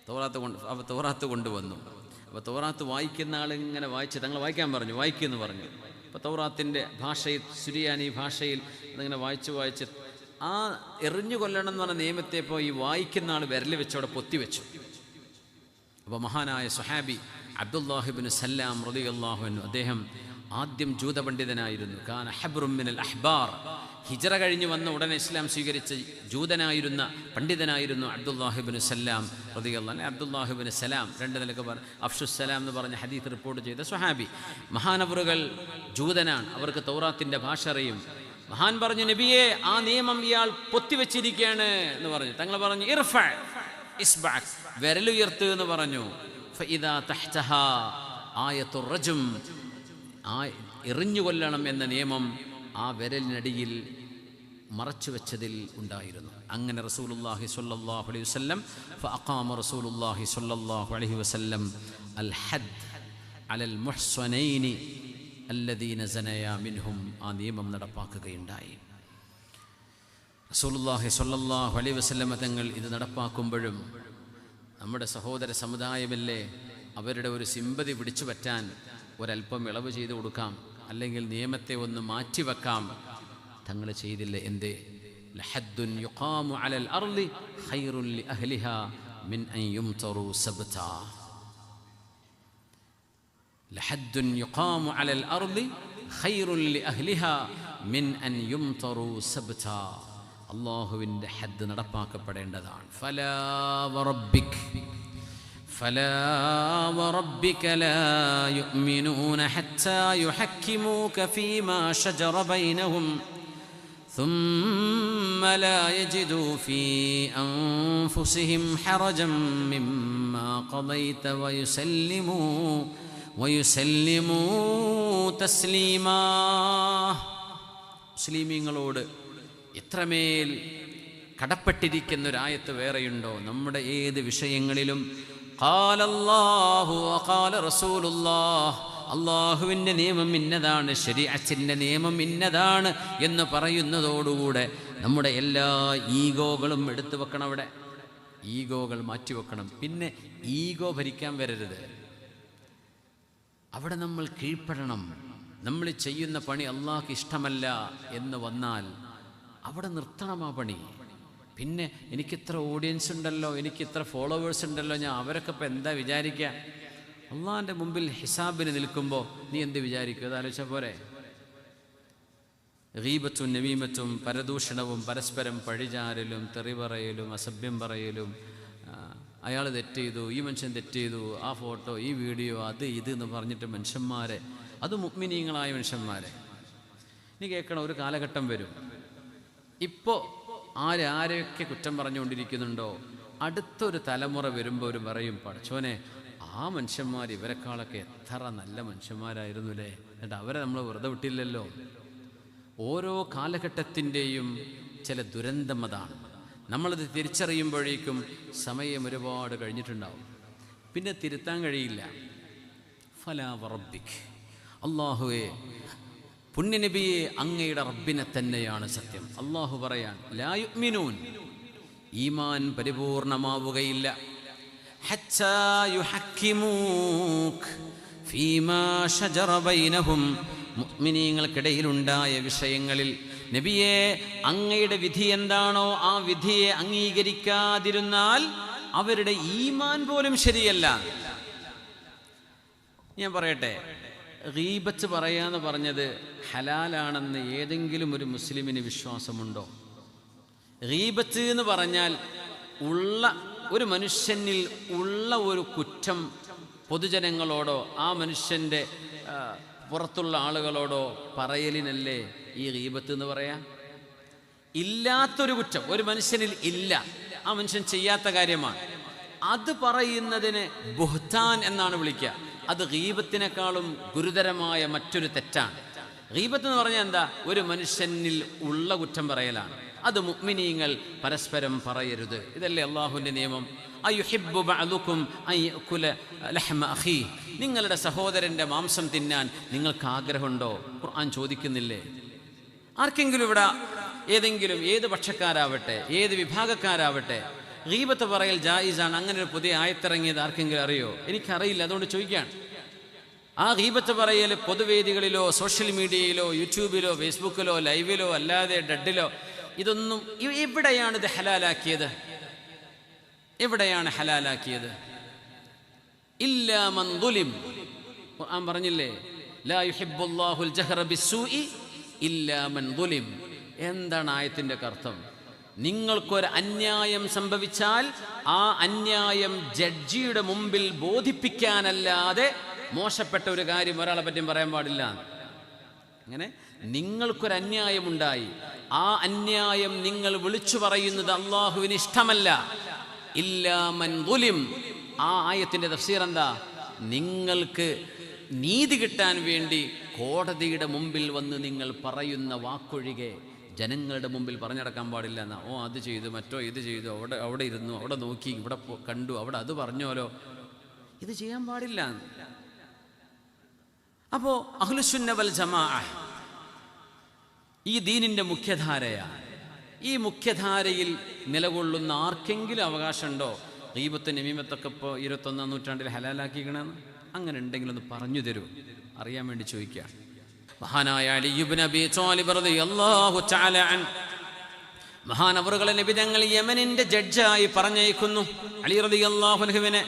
തൗറാത്ത് കൊണ്ടുവന്നു. അപ്പോൾ തൗറാത്ത് വായിക്കുന്ന ആളിങ്ങനെ വായിച്ച് തങ്ങൾ വായിക്കാൻ പറഞ്ഞു, വായിക്കുമെന്ന് പറഞ്ഞു. അപ്പോൾ തൗറാത്തിൻ്റെ ഭാഷയിൽ, സുരിയാനി ഭാഷയിൽ അതിങ്ങനെ വായിച്ച് ആ എറിഞ്ഞു കൊല്ലണം എന്ന് പറഞ്ഞ നിയമത്തെ ഇപ്പോൾ ഈ വായിക്കുന്ന ആൾ വിരൽ വെച്ച് അവിടെ പൊത്തിവെച്ചു. അപ്പോൾ മഹാനായ സ്വഹാബി അബ്ദുല്ലാഹിബ്നു സല്ലാം റളിയല്ലാഹു അൻഹു, അദ്ദേഹം ആദ്യം ജൂതപണ്ഡിതനായിരുന്നു. കാന ഹബ്റും മിനൽ അഹ്ബാർ, ഹിജറ കഴിഞ്ഞ് വന്ന ഉടനെ ഇസ്ലാം സ്വീകരിച്ച ജൂതനായിരുന്ന പണ്ഡിതനായിരുന്നു അബ്ദുല്ലാഹിബ്നു സല്ലാം റളിയല്ലാഹു അൻഹു. അബ്ദുല്ലാഹിബ്നു സലാം 2 നിലക്ക് അഫ്ഷുസ്സലാം എന്ന് പറഞ്ഞ ഹദീത്ത് റിപ്പോർട്ട് ചെയ്ത സ്വഹാബി. മഹാനവറുകൾ ജൂതനാണ്, അവർക്ക് തൗറാത്തിൻ്റെ ഭാഷ അറിയും. മഹാൻ പറഞ്ഞു നബിയെ ആ നിയമം ഇയാൾ പൊത്തിവെച്ചിരിക്കുകയാണ് എന്ന് പറഞ്ഞു. തങ്ങൾ പറഞ്ഞു ഇർഫ ഇസ്ബഅക്, വിരലുയർത്ത് എന്ന് പറഞ്ഞു. ഫഇദാ തഹ്തഹാ ആയത്തുർ റജം, ആ എറിഞ്ഞു കൊല്ലണം എന്ന നിയമം ആ വിരലിനടിയിൽ മറച്ചു വെച്ചതിൽ ഉണ്ടായിരുന്നു. അങ്ങനെ റസൂലുള്ളാഹി സ്വല്ലല്ലാഹു അലൈഹി വസല്ലം ഫഅഖാമ റസൂലുള്ളാഹി സ്വല്ലല്ലാഹു അലൈഹി വസല്ലം അൽ ഹദ് അലൽ മുഹ്സനൈനി അല്ലദീന സനയാ മിൻഹും, ആ നിയമം നടപ്പാക്കുകയുണ്ടായി. റസൂലുള്ളാഹി സ്വല്ലല്ലാഹു അലൈഹി വസല്ലം തങ്ങൾ ഇത് നടപ്പാക്കുമ്പോഴും നമ്മുടെ സഹോദര സമുദായമല്ലേ, അവരുടെ ഒരു സിമ്പതി പിടിച്ചു പറ്റാൻ ഒരല്പം ഇളവ് ചെയ്തു കൊടുക്കാം, അല്ലെങ്കിൽ നിയമത്തെ ഒന്ന് മാറ്റിവെക്കാം. തങ്ങൾ ചെയ്തില്ല. എന്തേ? ലഹദ്ദുൻ യുഖാമു അലൽ അർളി ഖൈറുൻ ലി അഹ്ലിഹാ മിൻ അൻ യുംതറു സബ്താ. ലഹദ്ദുൻ യുഖാമു അലൽ അർളി ഖൈറുൻ ലി അഹ്ലിഹാ മിൻ അൻ യുംതറു സബ്താ. അല്ലാഹുവിൻ്റെ ഹദ് നടപ്പാക്കപ്പെടേണ്ടതാണ്. ഫലാ വറബ്ബിക് فلا وربك لا يؤمنون حتى يحكموك فيما شجر بينهم ثم لا يجدوا في أنفسهم حرجا مما قضيت ويسلموا تسليما. മുസ്ലിമീങ്ങളോട് ഇത്രമേൽ കടപ്പെട്ടിരിക്കുന്ന ഒരായത്ത് വേറെയുണ്ടോ? നമ്മുടെ ഏത് വിഷയങ്ങളിലും ഖാലല്ലാഹു വഖാല റസൂലുള്ളാഹ്, അള്ളാഹുവിൻ്റെ നിയമം ഇന്നതാണ്, ശരീഅത്തിന്റെ നിയമം ഇന്നതാണ് എന്ന് പറയുന്നതോടുകൂടെ നമ്മുടെ എല്ലാ ഈഗോകളും എടുത്തു വെക്കണം. അവിടെ ഈഗോകൾ മാറ്റിവെക്കണം. പിന്നെ ഈഗോ ഭരിക്കാൻ വരരുത്. അവിടെ നമ്മൾ കീഴ്പ്പെടണം. നമ്മൾ ചെയ്യുന്ന പണി അള്ളാഹ്ക്ക് ഇഷ്ടമല്ല എന്ന് വന്നാൽ അവിടെ നിർത്തണം ആ പണി. പിന്നെ എനിക്കിത്ര ഓഡിയൻസ് ഉണ്ടല്ലോ, എനിക്കിത്ര ഫോളോവേഴ്സ് ഉണ്ടല്ലോ, ഞാൻ അവരൊക്കെ ഇപ്പം എന്താ വിചാരിക്കുക? അള്ളാഹിൻ്റെ മുമ്പിൽ ഹിസാബിന് നിൽക്കുമ്പോൾ നീ എന്ത് വിചാരിക്കും? അതാലോചിച്ചാൽ പോരെ. ഗീബത്തും നമീമത്തും പരദൂഷണവും പരസ്പരം പഴിചാരലും തെറി പറയലും അസഭ്യം പറയലും, അയാൾ തെറ്റ് ചെയ്തു, ഈ മനുഷ്യൻ തെറ്റ് ചെയ്തു, ആ ഫോട്ടോ, ഈ വീഡിയോ, അത് ഇത് എന്ന് പറഞ്ഞിട്ട് മനുഷ്യന്മാരെ, അത് മുഅ്മിനീങ്ങളായ മനുഷ്യന്മാരെ. ഇനി കേൾക്കണം, ഒരു കാലഘട്ടം വരും, ഇപ്പോൾ ആരെയൊക്കെ കുറ്റം പറഞ്ഞുകൊണ്ടിരിക്കുന്നുണ്ടോ അടുത്തൊരു തലമുറ വരുമ്പോൾ ഒരു പറയും, പടച്ചോനെ ആ മനുഷ്യന്മാർ ഇവരെക്കാളൊക്കെ എത്ര നല്ല മനുഷ്യന്മാരായിരുന്നുല്ലേ, എന്നിട്ട് അവരെ നമ്മൾ വെറുതെ വിട്ടില്ലല്ലോ. ഓരോ കാലഘട്ടത്തിൻ്റെയും ചില ദുരന്തം അതാണ്. നമ്മളത് തിരിച്ചറിയുമ്പോഴേക്കും സമയം ഒരുപാട് കഴിഞ്ഞിട്ടുണ്ടാവും, പിന്നെ തിരുത്താൻ കഴിയില്ല. ഫലാ വറബ്ബിക്, അല്ലാഹുവേ, പുണ്യനബിയെ, അങ്ങയുടെ റബ്ബിനെ തന്നെയാണ് സത്യം. അല്ലാഹു പറയാൻ, ലാ യുഅ്മിനൂൻ, ഈമാൻ പരിപൂർണമാവുകയില്ല, ഹത്താ യുഹക്കിമൂക ഫീമാ ശജറ ബൈനഹും, മുഅ്മിനീങ്ങൾക്കിടയിലുണ്ടായ വിഷയങ്ങളിൽ നബിയെ അങ്ങയുടെ വിധി എന്താണോ ആ വിധിയെ അംഗീകരിക്കാതിരുന്നാൽ അവരുടെ ഈമാൻ പോലും ശരിയല്ല. ഞാൻ പറയട്ടെ, ഗീബത്ത് പറയാന്ന് പറഞ്ഞത് ഹലാലാണെന്ന് ഏതെങ്കിലും ഒരു മുസ്ലിമിന് വിശ്വാസമുണ്ടോ? ഗീബത്ത് എന്ന് പറഞ്ഞാൽ ഒരു മനുഷ്യനിൽ ഉള്ള ഒരു കുറ്റം പൊതുജനങ്ങളോടോ ആ മനുഷ്യൻ്റെ പുറത്തുള്ള ആളുകളോടോ പറയലിനല്ലേ ഈ ഗീബത്ത് എന്ന് പറയാം. ഇല്ലാത്തൊരു കുറ്റം ഒരു മനുഷ്യനിൽ ഇല്ല, ആ മനുഷ്യൻ ചെയ്യാത്ത കാര്യമാണ്, അത് പറയുന്നതിന് ബുഹ്താൻ എന്നാണ് വിളിക്കുക. അത് ഗീബത്തിനേക്കാളും ഗുരുതരമായ മറ്റൊരു തെറ്റാണ്. ഗീബത്ത് എന്ന് പറഞ്ഞാൽ എന്താ? ഒരു മനുഷ്യനിൽ ഉള്ള കുറ്റം പറയലാണ്. അത് മുഅ്മിനീങ്ങൾ പരസ്പരം പറയരുത്. ഇതല്ലേ അള്ളാഹുവിൻ്റെ നിയമം. അയുഹിബ്ബു ബഅദുകും അൻ യഅകുല ലഹ്മ അഖീ, നിങ്ങളുടെ സഹോദരൻ്റെ മാംസം തിന്നാൻ നിങ്ങൾക്ക് ആഗ്രഹമുണ്ടോ? ഖുർആൻ ചോദിക്കുന്നില്ലേ? ആർക്കെങ്കിലും ഇവിടെ ഏതെങ്കിലും ഏത് പക്ഷക്കാരാവട്ടെ ഏത് വിഭാഗക്കാരാവട്ടെ ഗീബത്ത് പറയൽ ജായിസാണ്, അങ്ങനെ ഒരു പുതിയ ആയത്തിറങ്ങിയത് ആർക്കെങ്കിലും അറിയോ? എനിക്കറിയില്ല, അതുകൊണ്ട് ചോദിക്കുകയാണ്. ആ ഗീബത്ത് പറയൽ പൊതുവേദികളിലോ സോഷ്യൽ മീഡിയയിലോ യൂട്യൂബിലോ ഫേസ്ബുക്കിലോ ലൈവിലോ അല്ലാതെ ഡഡിലോ, ഇതൊന്നും എവിടെയാണ് ഇത് ഹലാലാക്കിയത്? എവിടെയാണ് ഹലാലാക്കിയത്? ഇല്ലാ മൻ ദുലിം, ഖുർആൻ പറഞ്ഞില്ലേ, ലാ യുഹിബ്ബുല്ലാഹുൽ ജഹ്റ ബിസ്സൂഇ ഇല്ലാ മൻ ദുലിം. എന്താണ് ആയത്തിൻ്റെ അർത്ഥം? നിങ്ങൾക്കൊരു അന്യായം സംഭവിച്ചാൽ ആ അന്യായം ജഡ്ജിയുടെ മുമ്പിൽ ബോധിപ്പിക്കാനല്ലാതെ മോശപ്പെട്ട ഒരു കാര്യം ഒരാളെ പറ്റിയും പറയാൻ പാടില്ല. അങ്ങനെ നിങ്ങൾക്കൊരു അന്യായമുണ്ടായി, ആ അന്യായം നിങ്ങൾ വിളിച്ചു പറയുന്നത് അള്ളാഹുവിന് ഇഷ്ടമല്ല. ഇല്ലാ മൻ ദുലിം, ആ ആയത്തിൻ്റെ തഫ്സീർ എന്താ? നിങ്ങൾക്ക് നീതി കിട്ടാൻ വേണ്ടി കോടതിയുടെ മുമ്പിൽ വന്ന് നിങ്ങൾ പറയുന്ന വാക്കൊഴികെ ജനങ്ങളുടെ മുമ്പിൽ പറഞ്ഞടക്കാൻ പാടില്ല എന്നാ. ഓ അത് ചെയ്തു, മറ്റോ ഇത് ചെയ്തു, അവിടെ ഇരുന്നു, അവിടെ നോക്കി, ഇവിടെ കണ്ടു, അവിടെ അത് പറഞ്ഞോലോ, ഇത് ചെയ്യാൻ പാടില്ല. അപ്പോൾ അഹ്ലുസുന്ന വൽ ജമാഅ ഈ ദീനിൻ്റെ മുഖ്യധാരയാണ്. ഈ മുഖ്യധാരയിൽ നിലകൊള്ളുന്ന ആർക്കെങ്കിലും അവകാശമുണ്ടോ ഗീബത്ത് നമീമത്തൊക്കെ ഇപ്പോൾ 21-ാം നൂറ്റാണ്ടിൽ ഹലാലാക്കിക്കണമെന്ന്? അങ്ങനെ ഉണ്ടെങ്കിൽ ഒന്ന് പറഞ്ഞു തരൂ, അറിയാൻ വേണ്ടി ചോദിക്കുകയാണ്. മഹാനായ അലി ഇബ്നു അബീ ത്വാലിബ് റളിയല്ലാഹു തആല അൻ, മഹാനവറുകളെ നബി തങ്ങൾ യമനിന്റെ ജഡ്ജായി പറഞ്ഞയക്കുന്നു അലി റളിയല്ലാഹു അൻഹുവിനെ.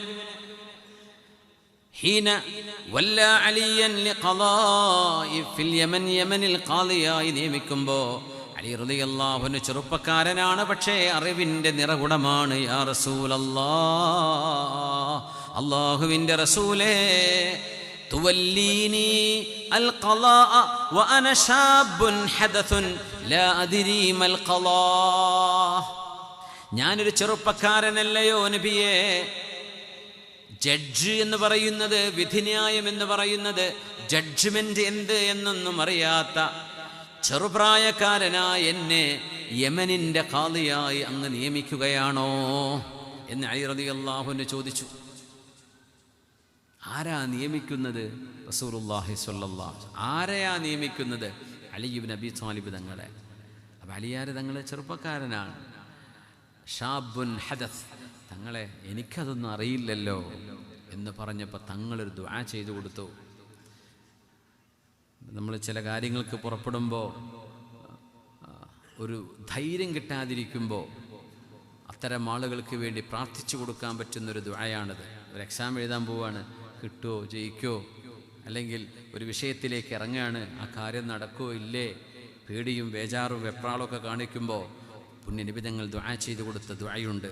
ഹീന വല്ല അലിയൻ ലിഖളാഇ ഫിൽ യമൻ, യമനിൽ ഖാദിയായി നിയമിക്കുമ്പോൾ അലി റളിയല്ലാഹു അൻഹു ചെറുപ്പക്കാരനാണ്, പക്ഷേ അറിവിൻ്റെ നിറകുടമാണ്. യാ റസൂലല്ലാഹ്, അല്ലാഹുവിൻ്റെ റസൂലേ, തുവല്ലീനി അൽ ഖളാഅ വഅന ശാബുൻ ഹദസുൻ ലാ അദ്രി മൽ ഖളാ. ഞാനൊരു ചെറുപ്പക്കാരനല്ലയോ നബിയേ? ജഡ്ജ് എന്ന് പറയുന്നത്, വിധിന്യായം എന്ന് പറയുന്നത്, ജഡ്ജ്മെന്റ് എന്ത് എന്നൊന്നും അറിയാത്ത ചെറുപ്രായക്കാരനായ എന്നെ യമനിൻ്റെ ഖാദിയായി അങ്ങ് നിയമിക്കുകയാണോ എന്ന് അലി റളിയല്ലാഹു അൻഹു ചോദിച്ചു. ആരാ നിയമിക്കുന്നത്? റസൂലുള്ളാഹി സ്വല്ലല്ലാഹു അലൈഹി വസല്ലം. ആരെയാ നിയമിക്കുന്നത്? അലി ഇബ്നു അബീ ത്വാലിബ് തങ്ങളെ. അപ്പം അലിയാർ തങ്ങൾ ചെറുപ്പക്കാരനാണ്. ഷാബുൻ ഹദസ്, തങ്ങളെ എനിക്കതൊന്നും അറിയില്ലല്ലോ എന്ന് പറഞ്ഞപ്പോൾ തങ്ങളൊരു ദുആ ചെയ്തു കൊടുത്തു. നമ്മൾ ചില കാര്യങ്ങൾക്ക് പുറപ്പെടുമ്പോൾ ഒരു ധൈര്യം കിട്ടാതിരിക്കുമ്പോൾ അത്തരം ആളുകൾക്ക് വേണ്ടി പ്രാർത്ഥിച്ചു കൊടുക്കാൻ പറ്റുന്നൊരു ദുആയാണിത്. ഒരു എക്സാം എഴുതാൻ പോവാണ്, കിട്ടുമോ ജയിക്കോ, അല്ലെങ്കിൽ ഒരു വിഷയത്തിലേക്ക് ഇറങ്ങുകയാണ്, ആ കാര്യം നടക്കുമോ ഇല്ലേ, പേടിയും വേജാറും വെപ്രാളൊക്കെ കാണിക്കുമ്പോൾ പുണ്യനബി തങ്ങൾ ദുആ ചെയ്തു കൊടുത്ത ദുആയുണ്ട്.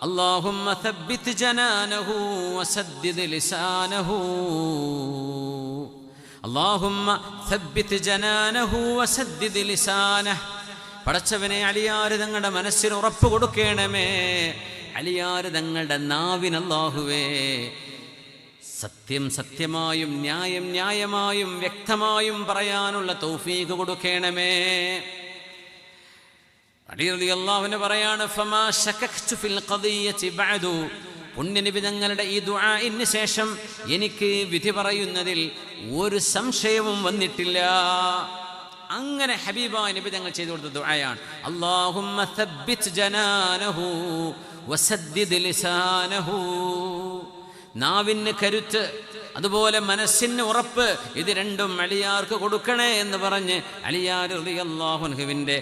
اللهم ثبت جنانه وسدد لسانه اللهم ثبت جنانه وسدد لسانه. പടച്ചവനെ, അലിയാർ തങ്ങളുടെ മനസ്സിന് ഉറപ്പ് കൊടുക്കണമേ. അലിയാർ തങ്ങളുടെ നാവിന് അല്ലാഹുവേ സത്യം സത്യമായും ന്യായം ന്യായമായും വ്യക്തമായും പറയാനുള്ള തൗഫീഖ് കൊടുക്കണമേ. അലി റളിയല്ലാഹു അൻഹു പറയാണ്, ഫമാ ശകക്തു ഫിൽ ഖദിയതി ബഅദു. പുണ്യനബി തങ്ങളുടെ ഈ ദുആഇന് ശേഷം എനിക്ക് വിധി പറയുന്നതിൽ ഒരു സംശയവും വന്നിട്ടില്ല. അങ്ങനെ ഹബീബായ നബി തങ്ങൾ ചെയ്തു കൊടുത്ത ദുആയാണ് അല്ലാഹുമ്മ സബ്ബിത് ജനാനഹു വസദ്ദിദ് ലിസാനഹു. നാവിന് കരുത്ത്, അതുപോലെ മനസ്സിന് ഉറപ്പ്, ഇത് രണ്ടും അലിയാർക്ക് കൊടുക്കണേ എന്ന് പറഞ്ഞ് അലിയാർ റളിയല്ലാഹു അൻഹുവിൻ്റെ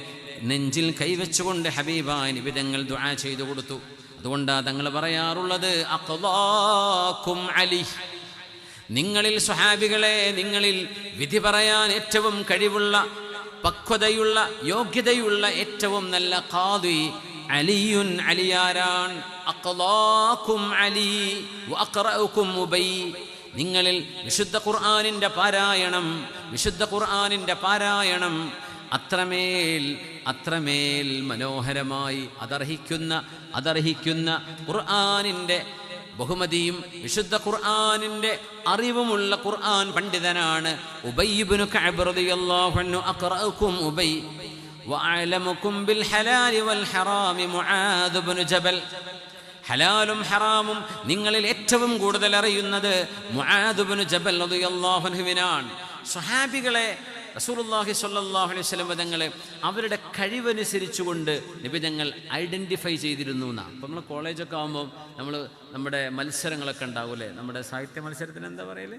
നെഞ്ചിൽ കൈവച്ചുകൊണ്ട് ഹബീബായ നബി തങ്ങൾ ദുആ ചെയ്തു കൊടുത്തു. അതുകൊണ്ടാണ് തങ്ങൾ പറയാറുള്ളത്, അഖ്ളാകും അലി. നിങ്ങളിൽ സ്വഹാബികളെ, നിങ്ങളിൽ വിധി പറയാൻ ഏറ്റവും കഴിവുള്ള, പക്വതയുള്ള, യോഗ്യതയുള്ള ഏറ്റവും നല്ല ഖാദി അലിയുൻ, അലിയാരാൻ. അഖ്ളാകും അലി വഅഖറഉകും ഉബൈ. നിങ്ങളിൽ വിശുദ്ധ ഖുർആനിൻ്റെ പാരായണം അത്രമേൽ മനോഹരമായി അതർഹിക്കുന്ന ഖുർആനിൻ്റെ ബഹുമതിയും വിശുദ്ധ ഖുർആനിൻ്റെ അറിവുമുള്ള ഖുർആൻ പണ്ഡിതനാണ് ഉബൈ ഇബ്നു കഅബ് റളിയല്ലാഹു അൻഹു. അഖറഉകും ഉബൈ വഅലമുകും ബിൽ ഹലാലി വൽ ഹറാമി മുആദ് ഇബ്നു ജബൽ. ഹലാലും ഹറാമും നിങ്ങളിൽ ഏറ്റവും കൂടുതൽ അറിയുന്നത് മുആദ് ഇബ്നു ജബൽ റളിയല്ലാഹു അൻഹുവിനാണ്. സ്വഹാബികളെ റസൂലുള്ളാഹി സ്വല്ലല്ലാഹു അലൈഹി വസല്ലം തങ്ങൾ അവരുടെ കഴിവനുസരിച്ചുകൊണ്ട് നബി തങ്ങൾ ഐഡൻറ്റിഫൈ ചെയ്തിരുന്നു എന്നാണ്. അപ്പം നമ്മൾ കോളേജൊക്കെ ആകുമ്പോൾ നമ്മുടെ മത്സരങ്ങളൊക്കെ ഉണ്ടാവില്ലേ? നമ്മുടെ സാഹിത്യ മത്സരത്തിന് എന്താ പറയല്?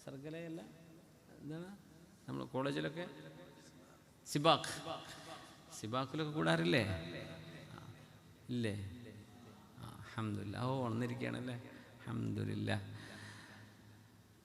സർഗലയല്ല, എന്താണ് നമ്മൾ കോളേജിലൊക്കെ സിബാക്കിലൊക്കെ കൂടാറില്ലേ? ഇല്ലേ? അൽഹംദുലില്ലാഹ്. വന്നിരിക്കുകയാണല്ലേ, അൽഹംദുലില്ലാഹ്.